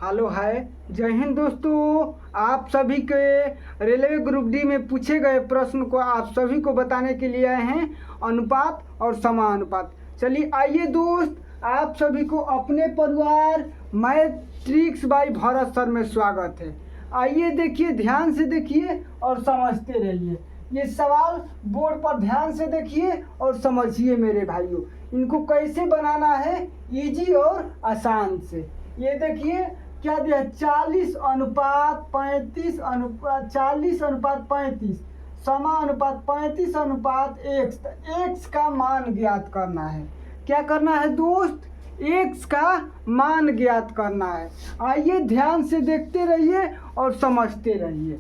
Hello hi जय हिंद दोस्तों। आप सभी के रेलवे ग्रुप डी में पूछे गए प्रश्न को आप सभी को बताने के लिए आए हैं, अनुपात और समानुपात। चलिए आइए दोस्त, आप सभी को अपने परिवार मैट्रिक्स बाई भरत सर में स्वागत है। आइए देखिए, ध्यान से देखिए और समझते रहिए। ये सवाल बोर्ड पर ध्यान से देखिए और समझिए मेरे भाइयों, इनको कैसे बनाना है इजी और आसान से। ये देखिए क्या दिया, 40:35 समानुपात 35:x। एक्स का मान ज्ञात करना है। क्या करना है दोस्त? एक्स का मान ज्ञात करना है। आइए ध्यान से देखते रहिए और समझते रहिए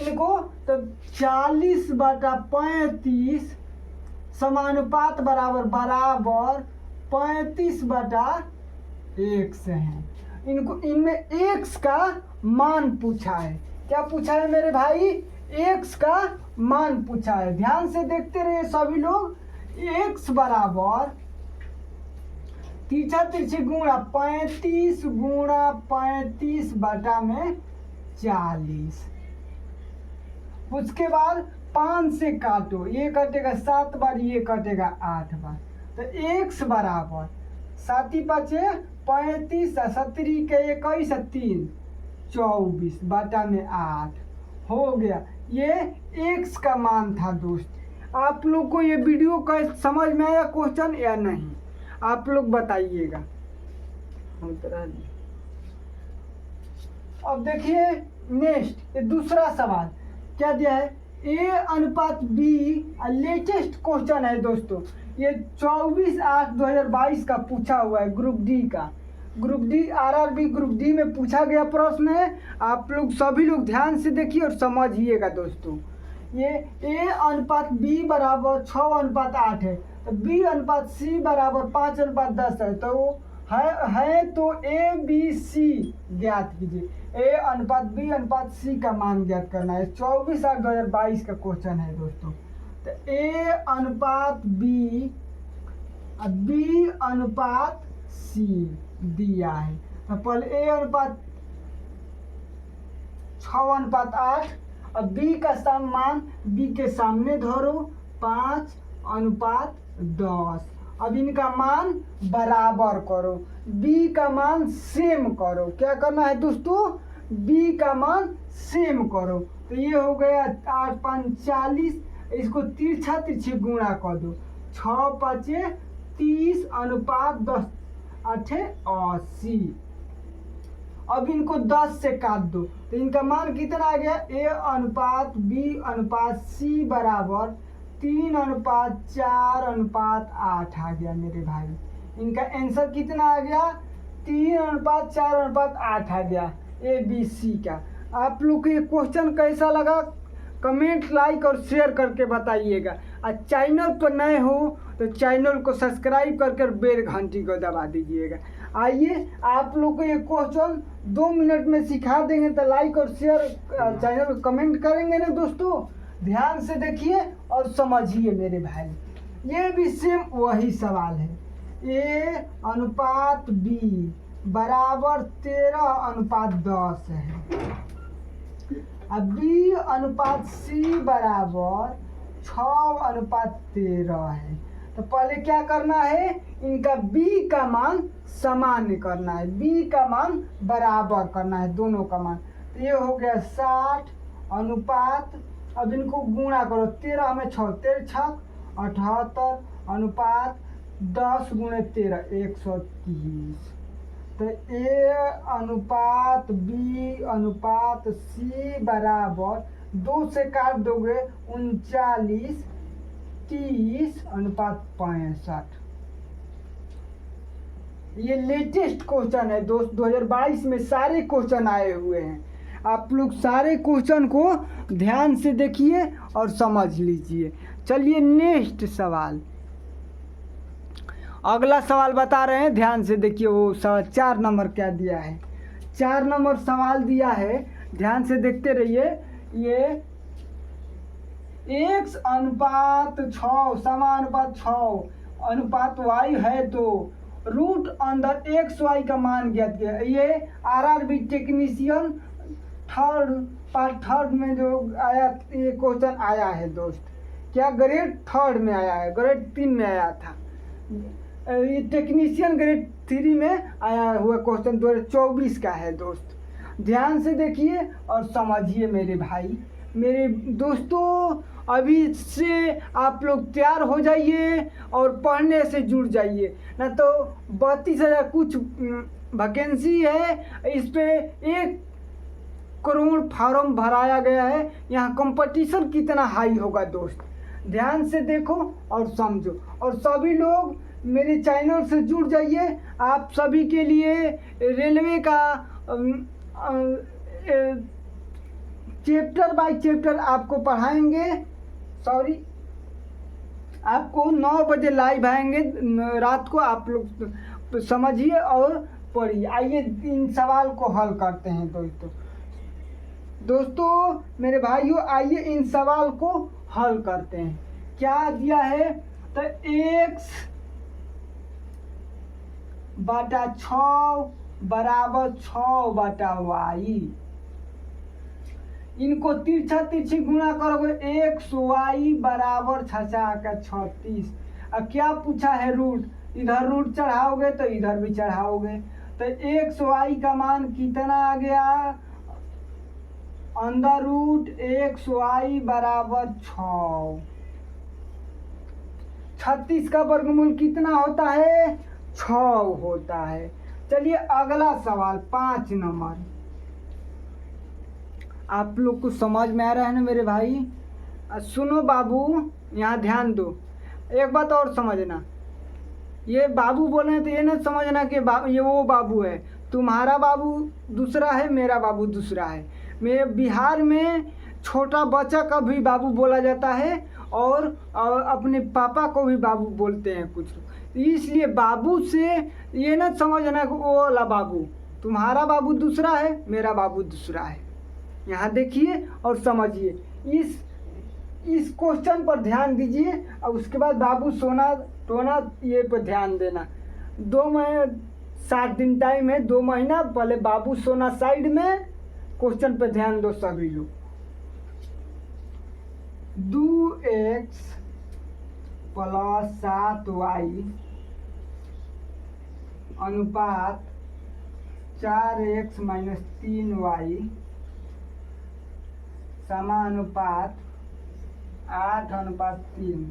इनको। तो 40/35 समानुपात बराबर 35/x है। इनमें x का मान पूछा है। क्या पूछा है मेरे भाई? x का मान पूछा है। ध्यान से देखते रहिए सभी लोग। x बराबर तिरछा तिरछी गुणा 35/35/40। उसके बाद 5 से काटो, ये कटेगा 7 बार, ये कटेगा 8 बार। तो x बराबर 7×5 = 35, 7×3 = 3 24/8 हो गया। ये x का मान था दोस्त। आप लोग को ये वीडियो का समझ में आया क्वेश्चन या नहीं? आप लोग बताइएगा। अब देखिए नेक्स्ट, ये दूसरा सवाल क्या दिया है, A/B। लेटेस्ट क्वेश्चन है दोस्तों, ये 24/8/2022 का पूछा हुआ है, ग्रुप डी का। Group D RRB group D में पूछा गया प्रश्न है। आप लोग सभी लोग ध्यान से देखिए और समझिएगा दोस्तों। ये A/B बराबर 6:8 है, तो B/C बराबर 5:10 है। तो है तो ABC ज्ञात कीजिए। A/B/C का मान ज्ञात करना है। 24/8/2022 का क्वेश्चन है दोस्तों। तो B/C दिया है। तो पहले A/6:8 और B का मान B के सामने धरो 5:10। अब इनका मान बराबर करो, B का मान सेम करो। क्या करना है दोस्तों? B का मान सेम करो। तो ये हो गया 8×5 = 40। इसको तिरछा तिरछी गुणा कर दो, 6×5 = 30 = 10 8 80। अब इनको 10 से काट दो, तो इनका मान कितना आ गया? A/B/C बराबर 3:4:8 आ गया मेरे भाई। इनका आंसर कितना आ गया? 3:4:8 आ गया ABC का। आप लोग को ये क्वेश्चन कैसा लगा? कमेंट, लाइक और शेयर करके बताइएगा। और चैनल पर नए हो तो चैनल को सब्सक्राइब करके बेल घंटी को दबा दीजिएगा। आइए आप लोग को ये क्वेश्चन 2 मिनट में सिखा देंगे। तो लाइक और शेयर, चैनल को कमेंट करेंगे ना दोस्तों। ध्यान से देखिए और समझिए मेरे भाई। ये भी सेम वही सवाल है। A/B बराबर 13:10 है। अब B/C बराबर 6:13 है। तो पहले क्या करना है, इनका B का मान सामान्य करना है, B का मान बराबर करना है, दोनों का मान। तो ये हो गया 60 अनुपात, अब इनको गुणा करो, 13 में 6 13 6 78 अनुपात 10 × 13 130। तो A/B/C बराबर 2 से काट दोगे 39 30:65। ये लेटेस्ट क्वेश्चन है दोस्त, 2022 में सारे क्वेश्चन आए हुए हैं। आप लोग सारे क्वेश्चन को ध्यान से देखिए और समझ लीजिए। चलिए नेक्स्ट सवाल, अगला सवाल बता रहे हैं, ध्यान से देखिए। वो सवाल 4 नंबर क्या दिया है, 4 नंबर सवाल दिया है, ध्यान से देखते रहिए। ये x/6 समानुपात 6 अनुपात y है तो रूट अंदर एक्स वाई का मान ज्ञात किया। ये आरआरबी टेक्नीशियन पार्ट थर्ड में जो आया, ये क्वेश्चन आया है दोस्त। क्या ग्रेड थर्ड में आया है, ग्रेड 3 में आया था। ये टेक्नीशियन ग्रेड 3 में आया हुआ क्वेश्चन 2024 का है दोस्त। ध्यान से देखिए और समझिए मेरे भाई, मेरे दोस्तों। अभी से आप लोग तैयार हो जाइए और पढ़ने से जुड़ जाइए, ना तो 32,000 कुछ वैकेंसी है, इस पे 1 करोड़ फार्म भराया गया है। यहाँ कंपटीशन कितना हाई होगा दोस्त। ध्यान से देखो और समझो, और सभी लोग मेरे चैनल से जुड़ जाइए। आप सभी के लिए रेलवे का चैप्टर बाय चैप्टर आपको पढ़ाएंगे। आपको 9 बजे लाइव आएंगे रात को। आप लोग समझिए और पढ़िए। आइए इन सवाल को हल करते हैं दोस्तों मेरे भाइयों, आइए इन सवाल को हल करते हैं। क्या दिया है, तो x बटा 6 बराबर 6 बटा y। इनको तिरछा तिरछी गुणा करोगे, एक्स वाई बराबर 36। अब क्या पूछा है, रूट। इधर रूट चढ़ाओगे तो इधर भी चढ़ाओगे, तो एक्स वाई का मान कितना आ गया, अंदर रूट एक्स वाई बराबर 6। 36 का वर्गमूल कितना होता है, 6 होता है। चलिए अगला सवाल 5 नंबर। आप लोग को समझ में आ रहा है ना मेरे भाई। सुनो बाबू, यहाँ ध्यान दो। एक बात और समझना, ये बाबू बोल रहे हैं तो ये ना समझना कि ये वो बाबू है। तुम्हारा बाबू दूसरा है, मेरा बाबू दूसरा है। मेरे बिहार में छोटा बच्चा का भी बाबू बोला जाता है, और अपने पापा को भी बाबू बोलते हैं कुछ लोग। इसलिए बाबू से ये ना समझना कि वो वाला बाबू। तुम्हारा बाबू दूसरा है, मेरा बाबू दूसरा है। यहाँ देखिए और समझिए। इस क्वेश्चन पर ध्यान दीजिए, और उसके बाद बाबू सोना टोना ये पर ध्यान देना। 7 दिन टाइम है, 2 महीना पहले बाबू सोना साइड में। क्वेश्चन पर ध्यान दो सभी लोग। 2x + 7y अनुपात 4x - 3y समानुपात 8:3।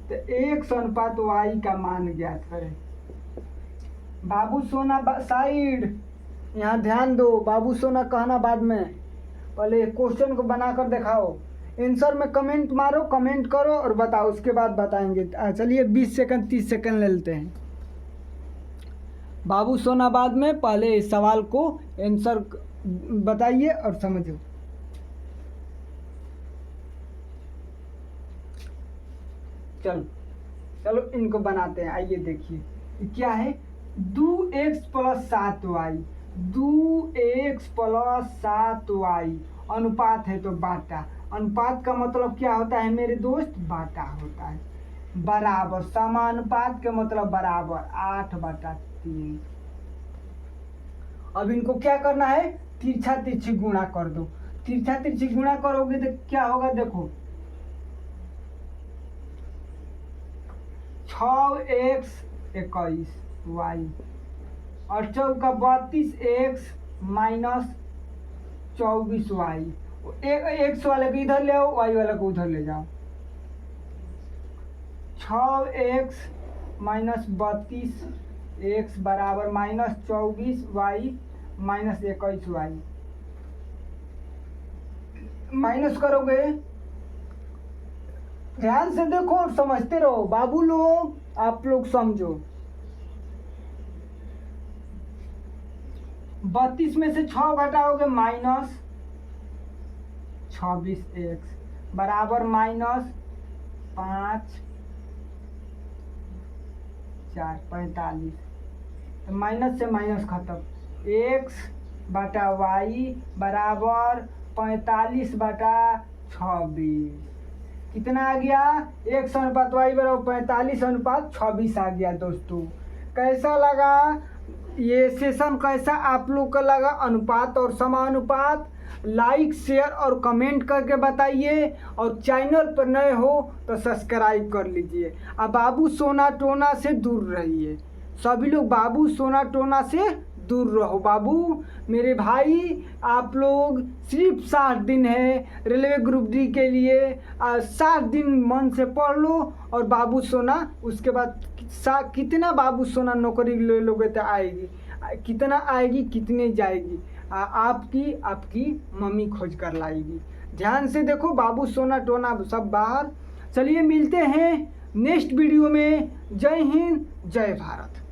तो x अनुपात y का मान ज्ञात करें। बाबू सोना साइड, यहाँ ध्यान दो। बाबू सोना कहना बाद में, पहले क्वेश्चन को बनाकर दिखाओ। आंसर में कमेंट मारो, कमेंट करो और बताओ, उसके बाद बताएंगे। चलिए 20 सेकंड 30 सेकंड ले लेते हैं। बाबू सोना बाद में, पहले इस सवाल को आंसर बताइए और समझो। चलो इनको बनाते हैं। आइए देखिए क्या है, 2x + 7y। 2x + 7y अनुपात है तो बाटा। अनुपात का मतलब क्या होता है मेरे दोस्त, बाटा होता है। बराबर, समानुपात का मतलब बराबर 8/3। अब इनको क्या करना है, तिरछा तिरछी गुणा कर दो। तिरछा तिरछी गुणा करोगे तो क्या होगा, देखो 6x 21y और 4 का 32x - 24y। x वाले को इधर ले आओ, y वाले को उधर ले जाओ। 6x - 32x बराबर -24y - 21y। माइनस करोगे, ध्यान से देखो और समझते रहो बाबू लोग, आप लोग समझो। 32 में से 6 घटाओगे -26x बराबर -5 4 45। तो माइनस से माइनस खत्म। x बटा y बराबर 45/26। कितना आ गया, x अनुपात y बराबर 45/26 आ गया दोस्तों। कैसा लगा ये सेशन, कैसा आप लोग को लगा अनुपात और समानुपात, लाइक शेयर और कमेंट करके बताइए। और चैनल पर नए हो तो सब्सक्राइब कर लीजिए। अब बाबू सोना टोना से दूर रहिए, सभी लोग बाबू सोना टोना से दूर रहो। बाबू मेरे भाई, आप लोग सिर्फ 7 दिन है रेलवे ग्रुप डी के लिए, 7 दिन मन से पढ़ लो और बाबू सोना, उसके बाद कितना बाबू सोना नौकरी ले लोगे तो आएगी, कितना आएगी कितने जाएगी, आपकी मम्मी खोज कर लाएगी। ध्यान से देखो, बाबू सोना टोना सब बाहर। चलिए मिलते हैं नेक्स्ट वीडियो में। जय हिंद, जय भारत।